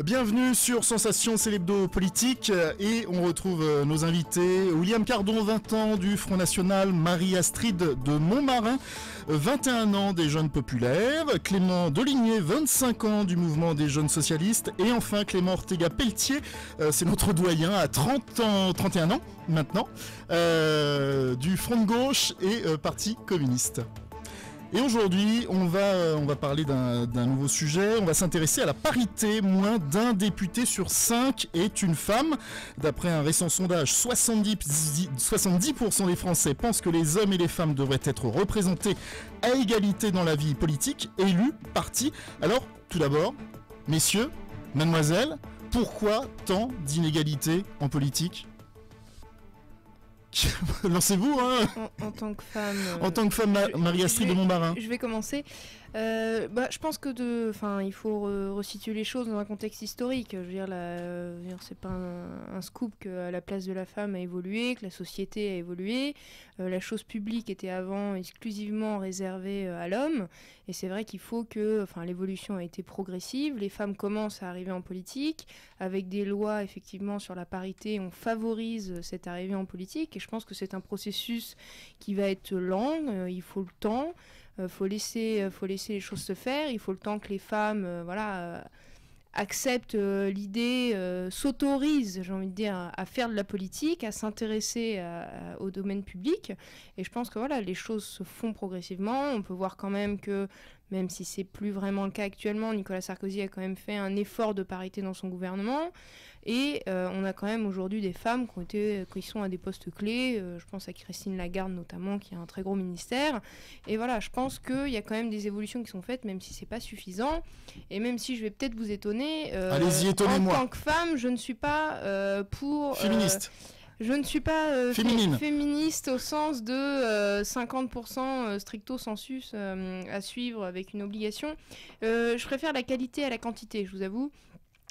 Bienvenue sur Sensation, c'est l'hebdo politique et on retrouve nos invités. William Cardon, 20 ans du Front National, Marie-Astrid de Montmarin, 21 ans des Jeunes Populaires, Clément Deligné, 25 ans du Mouvement des Jeunes Socialistes et enfin Clément Ortega-Pelletier, c'est notre doyen à 31 ans maintenant, du Front de Gauche et Parti Communiste. Et aujourd'hui, on va parler d'un nouveau sujet. On va s'intéresser à la parité. Moins d'un député sur 5 est une femme. D'après un récent sondage, 70% des Français pensent que les hommes et les femmes devraient être représentés à égalité dans la vie politique, élus, partis. Alors, tout d'abord, messieurs, mademoiselles, pourquoi tant d'inégalités en politique ? Lancez-vous, hein. En tant que femme. En tant que femme, Marie-Astrid de Montmarin. Je vais commencer. Je pense que il faut resituer les choses dans un contexte historique. Je veux dire, c'est pas un scoop que la place de la femme a évolué, que la société a évolué. La chose publique était avant exclusivement réservée à l'homme. Et c'est vrai qu'il faut que, l'évolution a été progressive. Les femmes commencent à arriver en politique. Avec des lois, effectivement, sur la parité, on favorise cette arrivée en politique. Et je pense que c'est un processus qui va être lent. Il faut le temps. Faut laisser les choses se faire. Il faut le temps que les femmes acceptent l'idée, s'autorisent, j'ai envie de dire, à faire de la politique, à s'intéresser au domaine public. Et je pense que les choses se font progressivement. On peut voir quand même que, même si c'est plus vraiment le cas actuellement, Nicolas Sarkozy a quand même fait un effort de parité dans son gouvernement. Et on a quand même aujourd'hui des femmes qui sont à des postes clés. Je pense à Christine Lagarde notamment, qui a un très gros ministère. Et je pense qu'il y a quand même des évolutions qui sont faites, même si c'est pas suffisant. Et même si je vais peut-être vous étonner, allez-y, étonnez-moi. En tant que femme, je ne suis pas pour... Féministe. Je ne suis pas féministe au sens de 50% stricto sensus à suivre avec une obligation. Je préfère la qualité à la quantité, je vous avoue.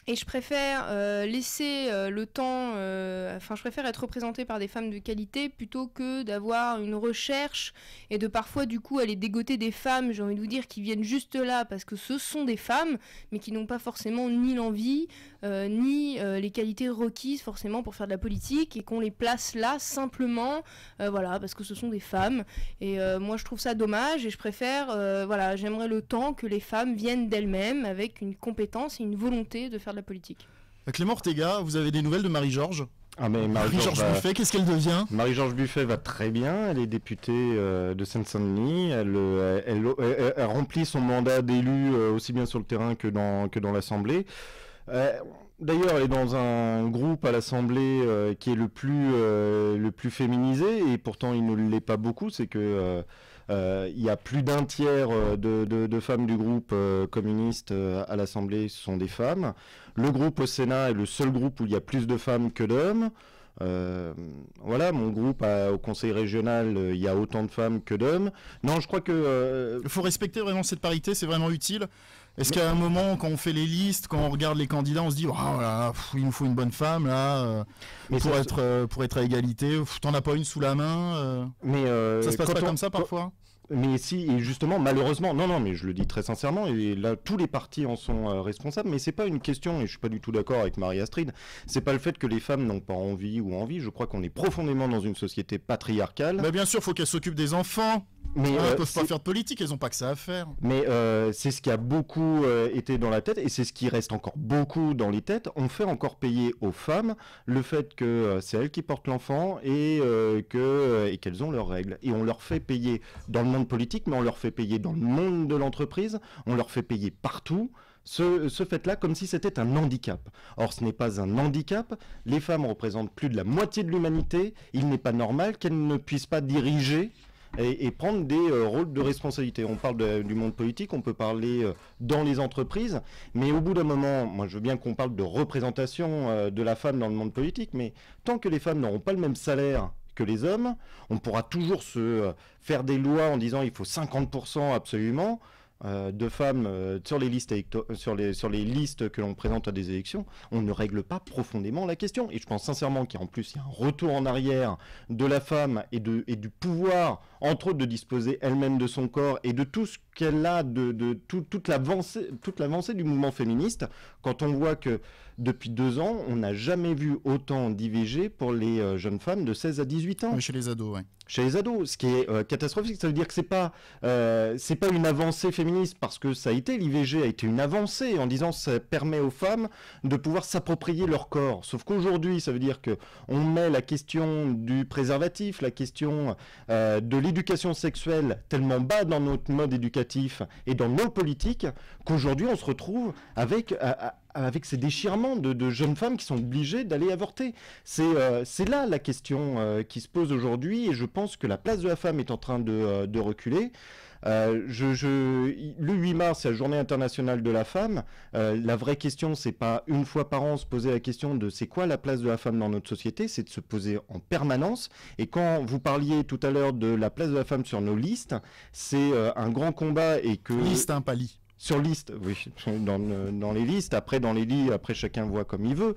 Et je préfère laisser le temps... je préfère être représentée par des femmes de qualité plutôt que d'avoir une recherche et de parfois, du coup, aller dégoter des femmes, j'ai envie de vous dire, qui viennent juste là parce que ce sont des femmes, mais qui n'ont pas forcément ni l'envie, ni les qualités requises forcément pour faire de la politique et qu'on les place là simplement, parce que ce sont des femmes. Et moi, je trouve ça dommage et je préfère... j'aimerais le temps que les femmes viennent d'elles-mêmes avec une compétence et une volonté de faire de la politique. Clément Ortega, vous avez des nouvelles de Marie-Georges ? Marie-Georges Buffet, qu'est-ce qu'elle devient ? Marie-Georges Buffet va très bien, elle est députée de Seine-Saint-Denis, elle remplit son mandat d'élu aussi bien sur le terrain que dans l'Assemblée. D'ailleurs, elle est dans un groupe à l'Assemblée qui est le plus féminisé, et pourtant il ne l'est pas beaucoup, c'est que... il y a plus d'un tiers de femmes du groupe communiste à l'Assemblée, ce sont des femmes. Le groupe au Sénat est le seul groupe où il y a plus de femmes que d'hommes. Mon groupe au conseil régional, il y a autant de femmes que d'hommes. Non, je crois que... Il faut respecter vraiment cette parité, c'est vraiment utile. Est-ce qu'à un moment, quand on fait les listes, quand on regarde les candidats, on se dit il nous faut une bonne femme là pour être à égalité, t'en as pas une sous la main ça se passe pas comme ça parfois ? Mais si, et justement, malheureusement, non, mais je le dis très sincèrement, et là, tous les partis en sont responsables, mais c'est pas une question, et je suis pas du tout d'accord avec Marie-Astrid, c'est pas le fait que les femmes n'ont pas envie, je crois qu'on est profondément dans une société patriarcale. Mais bien sûr, faut qu'elles s'occupent des enfants. Mais elles peuvent pas faire de politique, elles ont pas que ça à faire. Mais c'est ce qui a beaucoup été dans la tête, et c'est ce qui reste encore beaucoup dans les têtes. On fait encore payer aux femmes le fait que c'est elles qui portent l'enfant et qu'elles ont leurs règles. Et on leur fait payer dans le monde politique, mais on leur fait payer dans le monde de l'entreprise, on leur fait payer partout. Ce fait-là comme si c'était un handicap. Or, ce n'est pas un handicap. Les femmes représentent plus de la moitié de l'humanité. Il n'est pas normal qu'elles ne puissent pas diriger et prendre des rôles de responsabilité. On parle du monde politique, on peut parler dans les entreprises, mais au bout d'un moment, moi je veux bien qu'on parle de représentation de la femme dans le monde politique, mais tant que les femmes n'auront pas le même salaire que les hommes, on pourra toujours se faire des lois en disant il faut 50% absolument. de femmes sur les listes sur les listes que l'on présente à des élections, on ne règle pas profondément la question. Et je pense sincèrement qu'en plus, il y a un retour en arrière de la femme et du pouvoir, entre autres, de disposer elle-même de son corps et de tout ce qu'elle a, toute l'avancée du mouvement féministe, quand on voit que depuis 2 ans, on n'a jamais vu autant d'IVG pour les jeunes femmes de 16 à 18 ans. Oui, chez les ados, oui. Chez les ados, ce qui est catastrophique, ça veut dire que c'est pas une avancée féministe, parce que ça a été, l'IVG a été une avancée en disant que ça permet aux femmes de pouvoir s'approprier leur corps. Sauf qu'aujourd'hui, ça veut dire que on met la question du préservatif, la question de l'éducation sexuelle tellement bas dans notre mode éducatif et dans nos politiques, qu'aujourd'hui on se retrouve avec ces déchirements de jeunes femmes qui sont obligées d'aller avorter. C'est là la question qui se pose aujourd'hui, et je pense que la place de la femme est en train de reculer. Le 8 mars, c'est la journée internationale de la femme. La vraie question, c'est pas une fois par an se poser la question de c'est quoi la place de la femme dans notre société, c'est de se poser en permanence. Et quand vous parliez tout à l'heure de la place de la femme sur nos listes, c'est un grand combat, et que... Liste, hein, pas lit. Sur liste, oui, dans les listes. Après, dans les lits, après, chacun voit comme il veut.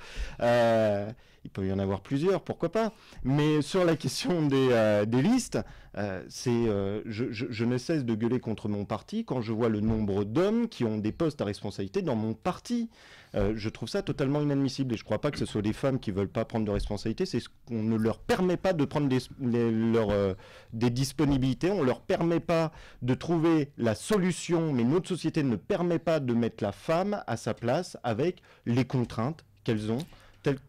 Il peut y en avoir plusieurs, pourquoi pas. Mais sur la question des listes, je ne cesse de gueuler contre mon parti quand je vois le nombre d'hommes qui ont des postes à responsabilité dans mon parti. Je trouve ça totalement inadmissible, et je ne crois pas que ce soit les femmes qui ne veulent pas prendre de responsabilité, c'est ce qu'on ne leur permet pas de prendre des disponibilités, on ne leur permet pas de trouver la solution, mais notre société ne permet pas de mettre la femme à sa place avec les contraintes qu'elles ont,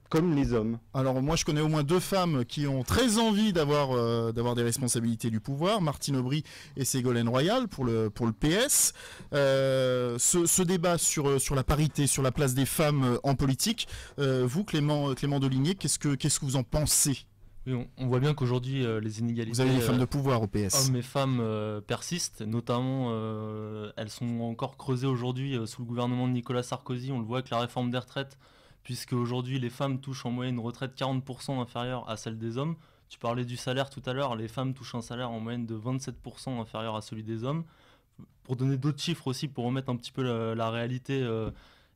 comme les hommes. Alors moi je connais au moins 2 femmes qui ont très envie d'avoir des responsabilités du pouvoir, Martine Aubry et Ségolène Royal pour le PS. Ce débat sur la parité, sur la place des femmes en politique, vous Clément Deligné, qu'est-ce que vous en pensez ? Oui, on voit bien qu'aujourd'hui les inégalités... Vous avez des femmes de pouvoir au PS. Hommes et femmes persistent, notamment elles sont encore creusées aujourd'hui sous le gouvernement de Nicolas Sarkozy. On le voit avec la réforme des retraites, puisque aujourd'hui les femmes touchent en moyenne une retraite 40% inférieure à celle des hommes. Tu parlais du salaire tout à l'heure, les femmes touchent un salaire en moyenne de 27% inférieur à celui des hommes. Pour donner d'autres chiffres aussi, pour remettre un petit peu la réalité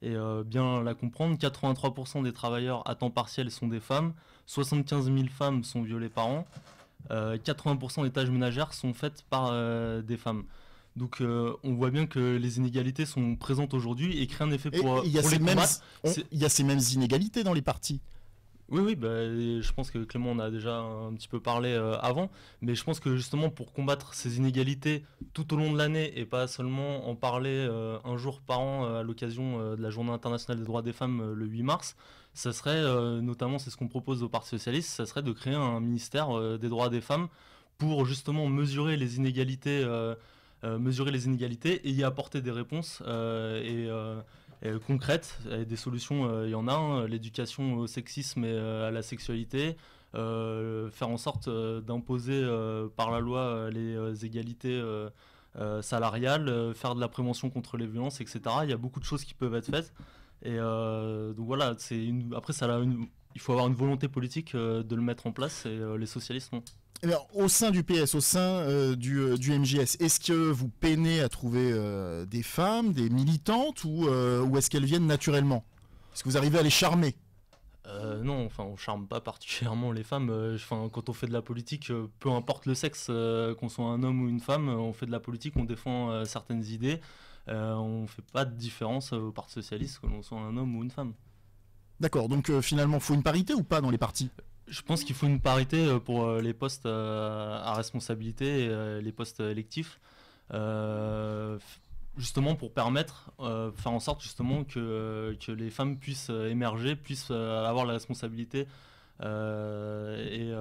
et bien la comprendre, 83% des travailleurs à temps partiel sont des femmes, 75 000 femmes sont violées par an, 80% des tâches ménagères sont faites par des femmes. Donc on voit bien que les inégalités sont présentes aujourd'hui et créent un effet pour les combattre. Il y a ces mêmes inégalités dans les partis. Oui, je pense que Clément en a déjà un petit peu parlé avant, mais je pense que justement pour combattre ces inégalités tout au long de l'année et pas seulement en parler un jour par an à l'occasion de la Journée internationale des droits des femmes le 8 mars, ça serait, notamment c'est ce qu'on propose au Parti Socialiste, ça serait de créer un ministère des droits des femmes pour justement mesurer les inégalités et y apporter des réponses concrètes, et des solutions, il y en a, l'éducation au sexisme et à la sexualité, faire en sorte d'imposer par la loi les égalités salariales, faire de la prévention contre les violences, etc. Il y a beaucoup de choses qui peuvent être faites, et donc voilà, après il faut avoir une volonté politique de le mettre en place, et les socialistes non. Alors, au sein du PS, au sein du MJS, est-ce que vous peinez à trouver des femmes, des militantes, ou est-ce qu'elles viennent naturellement ? Est-ce que vous arrivez à les charmer ? Non, enfin on charme pas particulièrement les femmes. Quand on fait de la politique, peu importe le sexe, qu'on soit un homme ou une femme, on fait de la politique, on défend certaines idées. On fait pas de différence au Parti Socialiste que l'on soit un homme ou une femme. D'accord, donc finalement, il faut une parité ou pas dans les partis ? Je pense qu'il faut une parité pour les postes à responsabilité et les postes électifs, justement pour permettre, faire en sorte justement que les femmes puissent émerger, puissent avoir la responsabilité et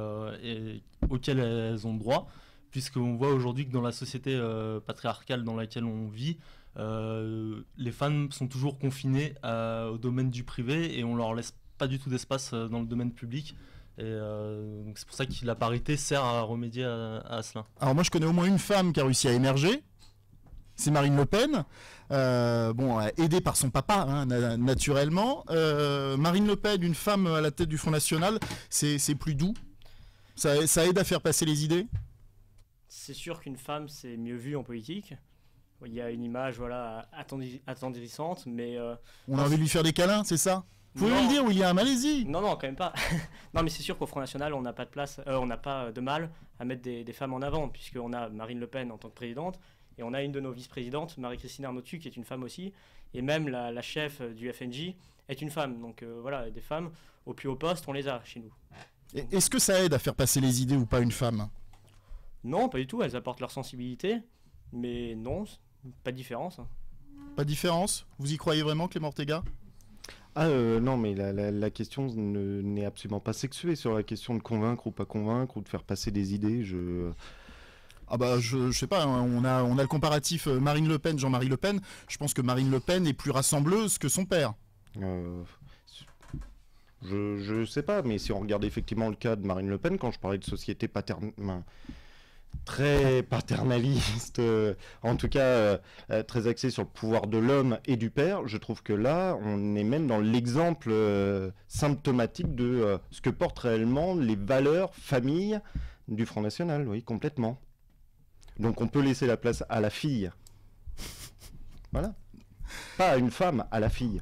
auxquelles elles ont droit, puisqu'on voit aujourd'hui que dans la société patriarcale dans laquelle on vit, les femmes sont toujours confinées au domaine du privé et on leur laisse pas du tout d'espace dans le domaine public. Et donc c'est pour ça que la parité sert à remédier à cela. Alors moi je connais au moins une femme qui a réussi à émerger, c'est Marine Le Pen, aidée par son papa naturellement. Marine Le Pen, une femme à la tête du Front National, c'est plus doux, ça aide à faire passer les idées. C'est sûr qu'une femme c'est mieux vu en politique, il y a une image voilà, attendrissante, mais... On a envie de lui faire des câlins, c'est ça? Vous pouvez non. le dire, William, allez-y. Non, quand même pas. Non, mais c'est sûr qu'au Front National, on n'a pas de place, on n'a pas de mal à mettre des femmes en avant, puisqu'on a Marine Le Pen en tant que présidente, et on a une de nos vice-présidentes, Marie-Christine Arnautu, qui est une femme aussi, et même la chef du FNJ est une femme. Donc voilà, des femmes au plus haut poste, on les a chez nous. Est-ce que ça aide à faire passer les idées ou pas une femme? Non, pas du tout, elles apportent leur sensibilité, mais non, pas de différence. Pas de différence? Vous y croyez vraiment, Clément Ortega? Non, mais la question n'est absolument pas sexuée sur la question de convaincre ou pas convaincre ou de faire passer des idées. Ah bah je sais pas, hein, on a le comparatif Marine Le Pen, Jean-Marie Le Pen. Je pense que Marine Le Pen est plus rassembleuse que son père. Je sais pas, mais si on regarde effectivement le cas de Marine Le Pen, quand je parlais de société très paternaliste, en tout cas très axée sur le pouvoir de l'homme et du père, je trouve que là, on est même dans l'exemple symptomatique de ce que portent réellement les valeurs famille du Front National, oui, complètement. Donc on peut laisser la place à la fille. Voilà. Pas à une femme, à la fille.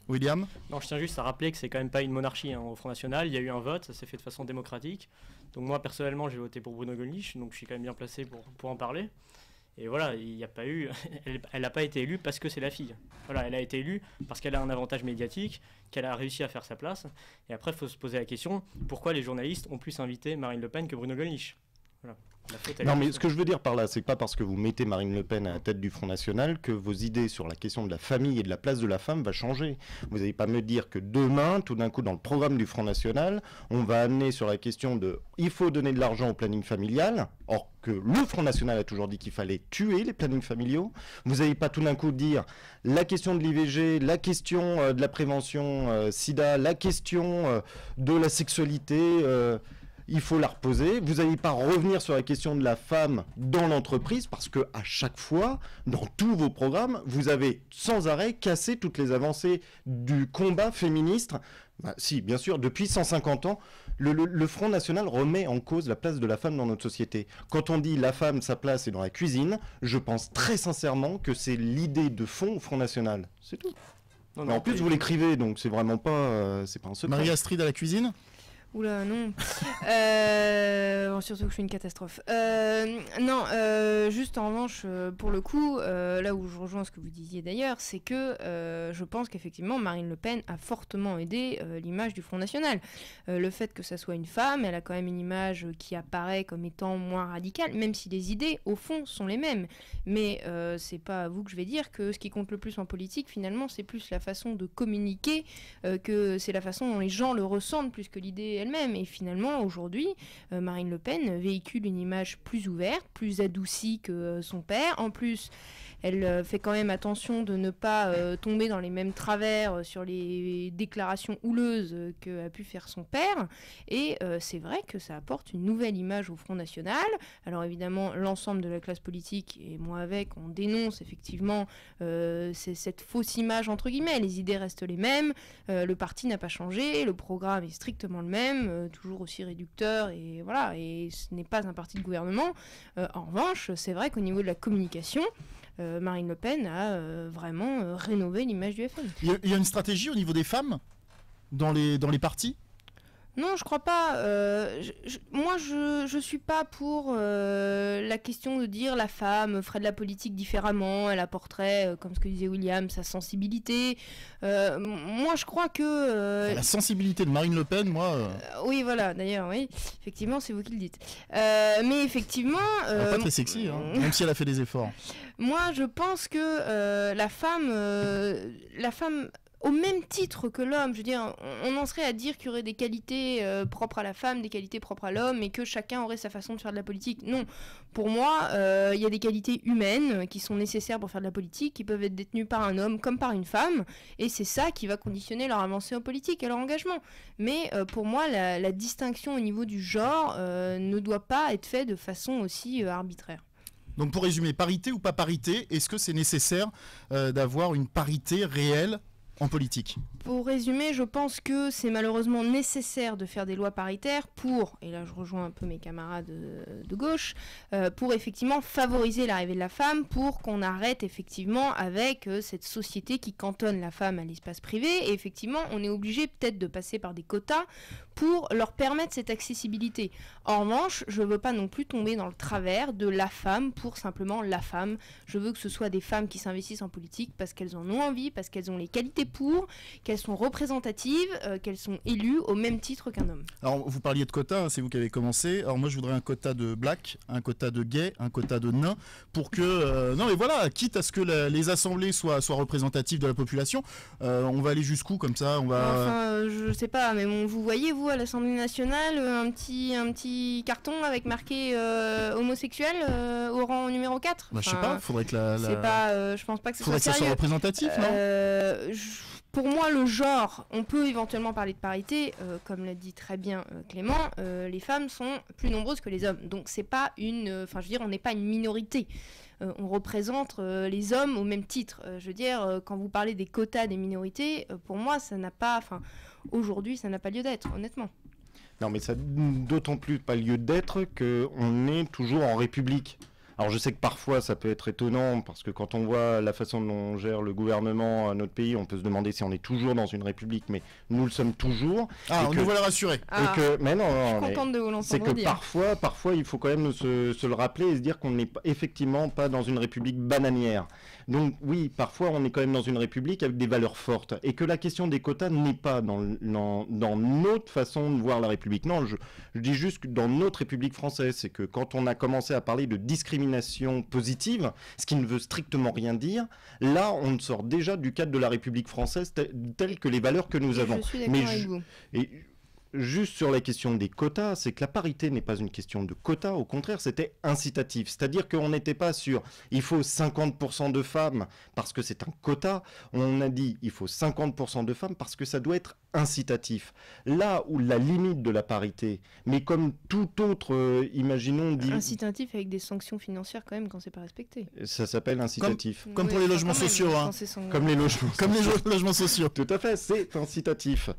William? Non, je tiens juste à rappeler que c'est quand même pas une monarchie hein, au Front National. Il y a eu un vote, ça s'est fait de façon démocratique. Donc moi personnellement j'ai voté pour Bruno Gollnisch, donc je suis quand même bien placé pour en parler. Et voilà, il n'y a pas eu, elle n'a pas été élue parce que c'est la fille. Voilà, elle a été élue parce qu'elle a un avantage médiatique, qu'elle a réussi à faire sa place. Et après il faut se poser la question, pourquoi les journalistes ont plus invité Marine Le Pen que Bruno Gollnisch? Voilà. Non, mais ce que je veux dire par là, c'est que pas parce que vous mettez Marine Le Pen à la tête du Front National que vos idées sur la question de la famille et de la place de la femme va changer. Vous n'allez pas me dire que demain, tout d'un coup, dans le programme du Front National, on va amener sur la question de il faut donner de l'argent au planning familial, or que le Front National a toujours dit qu'il fallait tuer les plannings familiaux. Vous n'allez pas tout d'un coup dire la question de l'IVG, la question de la prévention sida, la question de la sexualité... il faut la reposer. Vous n'allez pas revenir sur la question de la femme dans l'entreprise parce que à chaque fois, dans tous vos programmes, vous avez sans arrêt cassé toutes les avancées du combat féministe. Bah, si, bien sûr, depuis 150 ans, le Front National remet en cause la place de la femme dans notre société. Quand on dit la femme, sa place est dans la cuisine, je pense très sincèrement que c'est l'idée de fond au Front National. C'est tout. Mais en plus, vous l'écrivez, donc c'est vraiment pas, c'est pas un secret. Marie-Astrid à la cuisine? Oula, non. Surtout que je suis une catastrophe. Non, juste en revanche, pour le coup, là où je rejoins ce que vous disiez d'ailleurs, c'est que je pense qu'effectivement, Marine Le Pen a fortement aidé l'image du Front National. Le fait que ça soit une femme, elle a quand même une image qui apparaît comme étant moins radicale, même si les idées, au fond, sont les mêmes. Mais c'est pas à vous que je vais dire que ce qui compte le plus en politique, finalement, c'est plus la façon de communiquer, que c'est la façon dont les gens le ressentent plus que l'idée elle-même. Et finalement, aujourd'hui, Marine Le Pen véhicule une image plus ouverte, plus adoucie que son père. En plus, elle fait quand même attention de ne pas tomber dans les mêmes travers sur les déclarations houleuses qu'a pu faire son père. Et c'est vrai que ça apporte une nouvelle image au Front National. Alors évidemment, l'ensemble de la classe politique, et moi avec, on dénonce effectivement cette fausse image entre guillemets. Les idées restent les mêmes, le parti n'a pas changé, le programme est strictement le même, toujours aussi réducteur, et voilà, et ce n'est pas un parti de gouvernement. En revanche, c'est vrai qu'au niveau de la communication, Marine Le Pen a vraiment rénové l'image du FN. Il y a une stratégie au niveau des femmes dans les partis? Non, je crois pas. Moi, je suis pas pour la question de dire la femme ferait de la politique différemment, elle apporterait, comme ce que disait William, sa sensibilité. Moi, je crois que... La sensibilité de Marine Le Pen, moi... oui, voilà, d'ailleurs, oui. Effectivement, c'est vous qui le dites. Mais effectivement... pas très sexy, hein, même si elle a fait des efforts. Moi, je pense que la femme... au même titre que l'homme, je veux dire, on en serait à dire qu'il y aurait des qualités propres à la femme, des qualités propres à l'homme, et que chacun aurait sa façon de faire de la politique. Non, pour moi, il y a des qualités humaines qui sont nécessaires pour faire de la politique, qui peuvent être détenues par un homme comme par une femme, et c'est ça qui va conditionner leur avancée en politique et leur engagement. Mais pour moi, la distinction au niveau du genre ne doit pas être faite de façon aussi arbitraire. Donc pour résumer, parité ou pas parité, est-ce que c'est nécessaire d'avoir une parité réelle en politique? Pour résumer, je pense que c'est malheureusement nécessaire de faire des lois paritaires pour, et là je rejoins un peu mes camarades de gauche, pour effectivement favoriser l'arrivée de la femme, pour qu'on arrête effectivement avec cette société qui cantonne la femme à l'espace privé. Et effectivement, on est obligé peut-être de passer par des quotas pour leur permettre cette accessibilité. En revanche, je ne veux pas non plus tomber dans le travers de la femme pour simplement la femme. Je veux que ce soit des femmes qui s'investissent en politique parce qu'elles en ont envie, parce qu'elles ont les qualités pour, qu'elles sont représentatives, qu'elles sont élues au même titre qu'un homme. Alors, vous parliez de quotas, hein, c'est vous qui avez commencé. Alors moi, je voudrais un quota de black, un quota de gay, un quota de nains, pour que... non, mais voilà, quitte à ce que les assemblées soient représentatives de la population, on va aller jusqu'où comme ça, on va... Enfin, je sais pas, mais bon, vous voyez, vous, à l'Assemblée nationale, un petit carton avec marqué homosexuel au rang numéro 4. Bah, je sais pas, faudrait que C'est pas, je pense pas que ce soit faudrait que ça soit sérieux. représentatif, non Pour moi, le genre, on peut éventuellement parler de parité, comme l'a dit très bien Clément, les femmes sont plus nombreuses que les hommes. Donc c'est pas enfin je veux dire, on n'est pas une minorité. On représente les hommes au même titre. Je veux dire, quand vous parlez des quotas des minorités, pour moi, ça n'a pas, aujourd'hui, ça n'a pas lieu d'être, honnêtement. Non, mais ça n'a d'autant plus pas lieu d'être qu'on est toujours en République. Alors je sais que parfois ça peut être étonnant parce que quand on voit la façon dont on gère le gouvernement à notre pays, on peut se demander si on est toujours dans une république, mais nous le sommes toujours. Ah, nous voilà rassurés. Mais non, je suis contente de vous l'entendre dire. C'est que parfois il faut quand même se le rappeler et se dire qu'on n'est effectivement pas dans une république bananière. Donc oui, parfois on est quand même dans une république avec des valeurs fortes et que la question des quotas n'est pas dans notre façon de voir la république. Non, je dis juste que dans notre république française, c'est que quand on a commencé à parler de discrimination positive, ce qui ne veut strictement rien dire, là on sort déjà du cadre de la République française tel que les valeurs que nous avons. Je suis d'accord avec vous. Et juste sur la question des quotas, c'est que la parité n'est pas une question de quotas, au contraire c'était incitatif, c'est-à-dire qu'on n'était pas sur il faut 50% de femmes parce que c'est un quota, on a dit il faut 50% de femmes parce que ça doit être incitatif. Là où la limite de la parité, mais comme tout autre, imaginons... Incitatif avec des sanctions financières quand même quand c'est pas respecté. Ça s'appelle incitatif. Comme pour les logements sociaux. Hein. Comme les logements comme les logements sociaux. Tout à fait, c'est incitatif.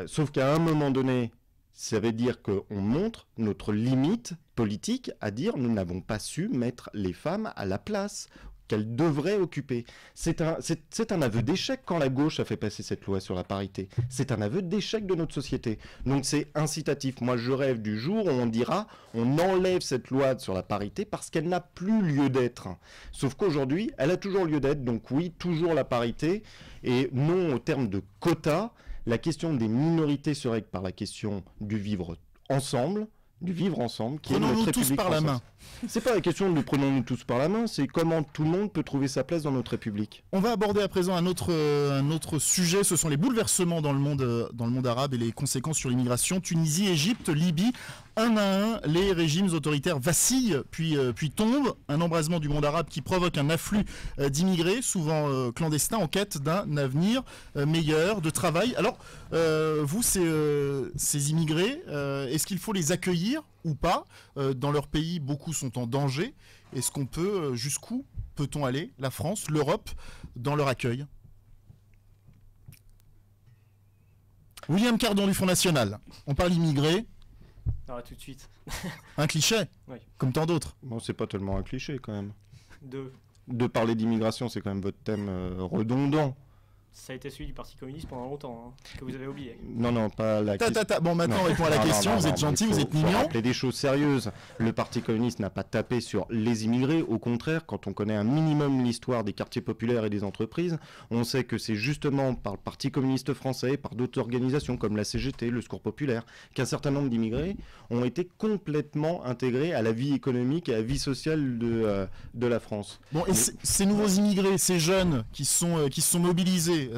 Sauf qu'à un moment donné, ça veut dire qu'on montre notre limite politique à dire nous n'avons pas su mettre les femmes à la place qu'elles devraient occuper. C'est un aveu d'échec quand la gauche a fait passer cette loi sur la parité. C'est un aveu d'échec de notre société. Donc c'est incitatif. Moi je rêve du jour où on dira on enlève cette loi sur la parité parce qu'elle n'a plus lieu d'être. Sauf qu'aujourd'hui, elle a toujours lieu d'être. Donc oui, toujours la parité. Et non au terme de quotas, la question des minorités se règle par la question du vivre ensemble, qui est notre République tous par la main. C'est pas la question de nous prenons-nous tous par la main, c'est comment tout le monde peut trouver sa place dans notre République. On va aborder à présent un autre sujet, ce sont les bouleversements dans le monde arabe et les conséquences sur l'immigration. Tunisie, Égypte, Libye, un à un, les régimes autoritaires vacillent puis tombent. Un embrasement du monde arabe qui provoque un afflux d'immigrés, souvent clandestins, en quête d'un avenir meilleur, de travail. Alors, vous, ces immigrés, est-ce qu'il faut les accueillir ou pas? Dans leur pays, beaucoup sont en danger. Est-ce qu'on peut, jusqu'où peut-on aller, la France, l'Europe, dans leur accueil? William Cardon du Front National. On parle immigrés. Ah, tout de suite. Un cliché, Oui. comme tant d'autres. Bon, c'est pas tellement un cliché quand même. Deux. De parler d'immigration, c'est quand même votre thème redondant. Ça a été celui du Parti communiste pendant longtemps, que vous avez oublié. Non, pas la question. Bon, maintenant on répond à la question. Vous êtes gentil, vous êtes mignon. Faut rappeler des choses sérieuses. Le Parti communiste n'a pas tapé sur les immigrés. Au contraire, quand on connaît un minimum l'histoire des quartiers populaires et des entreprises, on sait que c'est justement par le Parti communiste français, par d'autres organisations comme la CGT, le Secours populaire, qu'un certain nombre d'immigrés ont été complètement intégrés à la vie économique et à la vie sociale de la France. Bon, et ces nouveaux immigrés, ces jeunes qui se sont mobilisés,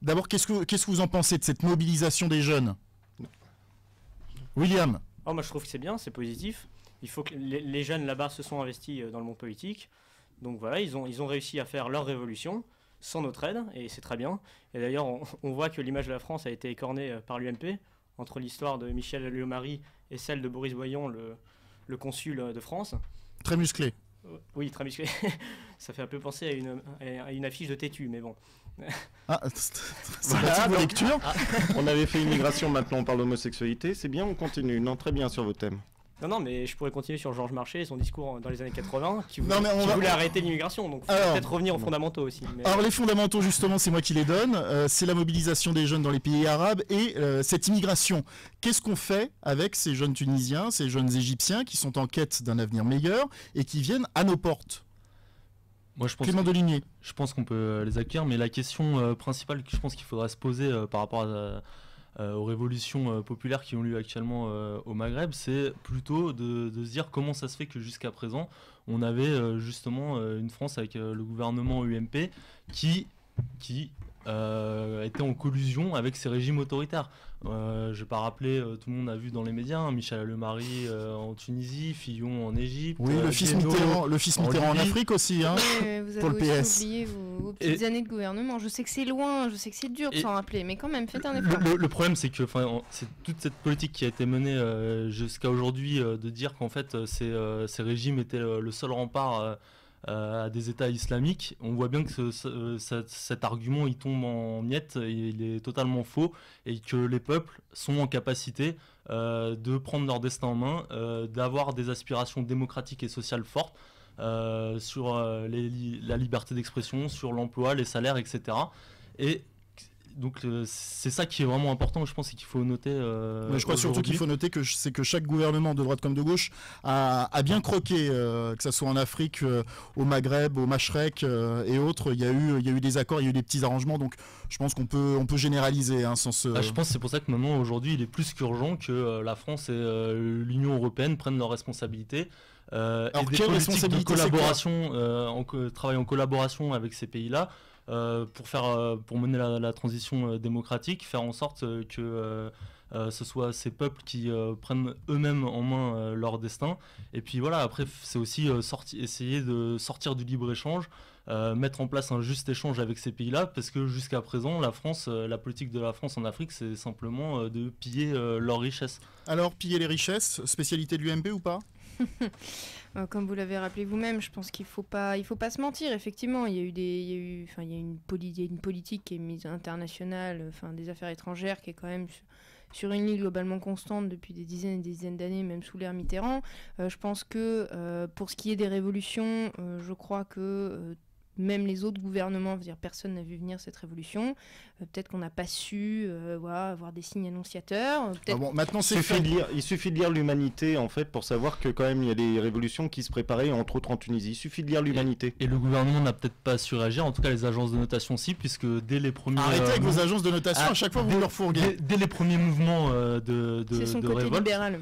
d'abord, qu'est-ce que vous en pensez de cette mobilisation des jeunes? William? Moi je trouve que c'est bien, c'est positif. Il faut que les jeunes là-bas se sont investis dans le monde politique. Donc voilà, ils ont réussi à faire leur révolution sans notre aide, et c'est très bien. Et d'ailleurs, on voit que l'image de la France a été écornée par l'UMP, entre l'histoire de Michel Alliot-Marie et celle de Boris Boyon, le consul de France. Très musclé. Oui, très musclé. Ça fait un peu penser à une affiche de Tétu, mais bon. Ah, c'est la donc, lecture. on avait fait immigration, maintenant on parle d'homosexualité. C'est bien, on continue. Non, très bien sur vos thèmes. Non, mais je pourrais continuer sur Georges Marchais et son discours dans les années 80 qui Non, mais voulait arrêter l'immigration. Donc, il faut peut-être revenir aux fondamentaux aussi. Mais... Alors, les fondamentaux, justement, c'est moi qui les donne. C'est la mobilisation des jeunes dans les pays arabes et cette immigration. Qu'est-ce qu'on fait avec ces jeunes Tunisiens, ces jeunes Égyptiens qui sont en quête d'un avenir meilleur et qui viennent à nos portes? Moi, je pense Clément Deligné. Je pense qu'on peut les accueillir, mais la question principale que je pense qu'il faudra se poser par rapport aux révolutions populaires qui ont lieu actuellement au Maghreb, c'est plutôt de se dire comment ça se fait que jusqu'à présent, on avait justement une France avec le gouvernement UMP qui était en collusion avec ces régimes autoritaires. Je ne vais pas rappeler, tout le monde a vu dans les médias, hein, Michel Alliot-Marie en Tunisie, Fillon en Égypte. Oui, le fils Mitterrand en Afrique aussi. Hein, vous pour avez le aussi PS. oublié vos petites années de gouvernement. Je sais que c'est loin, je sais que c'est dur de s'en rappeler, mais quand même, faites un effort. Le problème, c'est que c'est toute cette politique qui a été menée jusqu'à aujourd'hui de dire qu'en fait, ces régimes étaient le seul rempart à des États islamiques. On voit bien que cet argument il tombe en miettes, il est totalement faux et que les peuples sont en capacité de prendre leur destin en main, d'avoir des aspirations démocratiques et sociales fortes sur la liberté d'expression, sur l'emploi, les salaires, etc. Et donc c'est ça qui est vraiment important, je pense, et qu'il faut noter. Mais je crois surtout qu'il faut noter que c'est que chaque gouvernement de droite comme de gauche a bien croqué, que ce soit en Afrique, au Maghreb, au Machrek et autres. Il y a eu des accords, il y a eu des petits arrangements. Donc je pense qu'on peut généraliser sans se. Je pense que c'est pour ça que maintenant aujourd'hui il est plus qu'urgent que la France et l'Union européenne prennent leurs responsabilités. Alors et des quelle politiques responsabilité de collaboration, travailler en collaboration avec ces pays-là. Pour mener la transition démocratique, faire en sorte que ce soit ces peuples qui prennent eux-mêmes en main leur destin. Et puis voilà, après c'est aussi essayer de sortir du libre-échange, mettre en place un juste échange avec ces pays-là, parce que jusqu'à présent, la politique de la France en Afrique, c'est simplement de piller leurs richesses. Alors, piller les richesses, spécialité de l'UMP ou pas? Comme vous l'avez rappelé vous-même, je pense qu'il faut pas se mentir. Effectivement, il y a une politique qui est mise internationale, des affaires étrangères qui est quand même sur une ligne globalement constante depuis des dizaines et des dizaines d'années, même sous l'ère Mitterrand. Je pense que pour ce qui est des révolutions, je crois que même les autres gouvernements, personne n'a vu venir cette révolution. Peut-être qu'on n'a pas su avoir des signes annonciateurs. Maintenant, il suffit de lire l'Humanité en fait pour savoir que quand même il y a des révolutions qui se préparaient, entre autres en Tunisie. Il suffit de lire l'Humanité. Et le gouvernement n'a peut-être pas su réagir, en tout cas les agences de notation si, puisque dès les premiers... Arrêtez avec vos agences de notation, à chaque fois vous leur fourguez. Dès les premiers mouvements de côté révolte, libéral.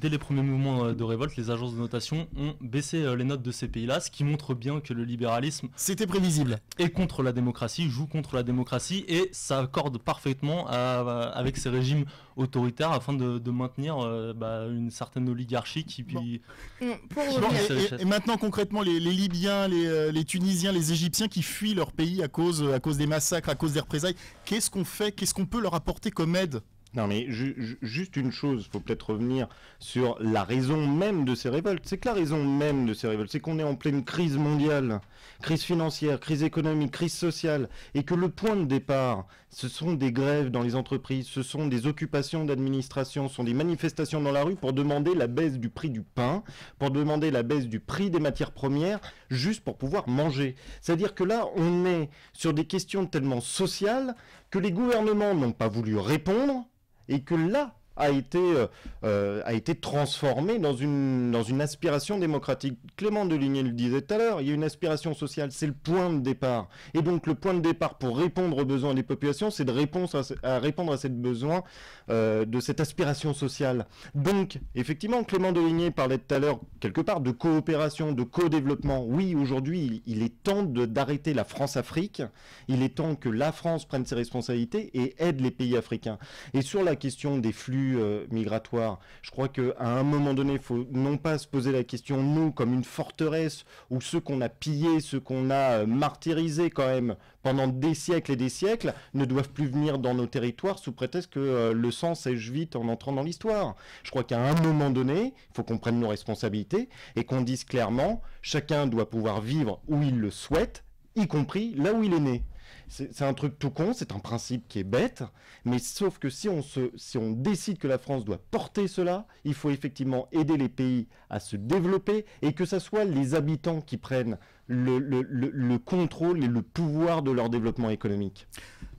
Dès les premiers mouvements de révolte, les agences de notation ont baissé les notes de ces pays-là, ce qui montre bien que le libéralisme c'était prévisible. Est contre la démocratie, joue contre la démocratie, et ça accorde parfaitement avec ces régimes autoritaires afin de maintenir une certaine oligarchie qui... Et maintenant concrètement, les Libyens, les Tunisiens, les Égyptiens qui fuient leur pays à cause des massacres, à cause des représailles, qu'est-ce qu'on fait? Qu'est-ce qu'on peut leur apporter comme aide? Non mais juste une chose, il faut peut-être revenir sur la raison même de ces révoltes. C'est que la raison même de ces révoltes, c'est qu'on est en pleine crise mondiale, crise financière, crise économique, crise sociale, et que le point de départ, ce sont des grèves dans les entreprises, ce sont des occupations d'administration, ce sont des manifestations dans la rue pour demander la baisse du prix du pain, pour demander la baisse du prix des matières premières, juste pour pouvoir manger. C'est-à-dire que là, on est sur des questions tellement sociales que les gouvernements n'ont pas voulu répondre, et que là a été transformé dans une aspiration démocratique. Clément Deligné le disait tout à l'heure, il y a une aspiration sociale, c'est le point de départ. Et donc le point de départ pour répondre aux besoins des populations, c'est de répondre à ces besoins de cette aspiration sociale. Donc, effectivement, Clément Deligné parlait tout à l'heure, quelque part, de coopération, de co-développement. Oui, aujourd'hui, il est temps d'arrêter la France-Afrique. Il est temps que la France prenne ses responsabilités et aide les pays africains. Et sur la question des flux migratoires, je crois qu'à un moment donné, il faut non pas se poser la question, nous, comme une forteresse, ou ceux qu'on a pillés, ceux qu'on a martyrisés quand même pendant des siècles et des siècles, ne doivent plus venir dans nos territoires sous prétexte que le sang sèche vite en entrant dans l'histoire. Je crois qu'à un moment donné, il faut qu'on prenne nos responsabilités et qu'on dise clairement, chacun doit pouvoir vivre où il le souhaite, y compris là où il est né. C'est un truc tout con, c'est un principe qui est bête, mais sauf que si on décide que la France doit porter cela, il faut effectivement aider les pays à se développer et que ce soit les habitants qui prennent le contrôle et le pouvoir de leur développement économique.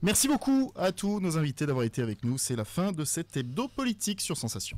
Merci beaucoup à tous nos invités d'avoir été avec nous. C'est la fin de cet hebdo politique sur Sensation.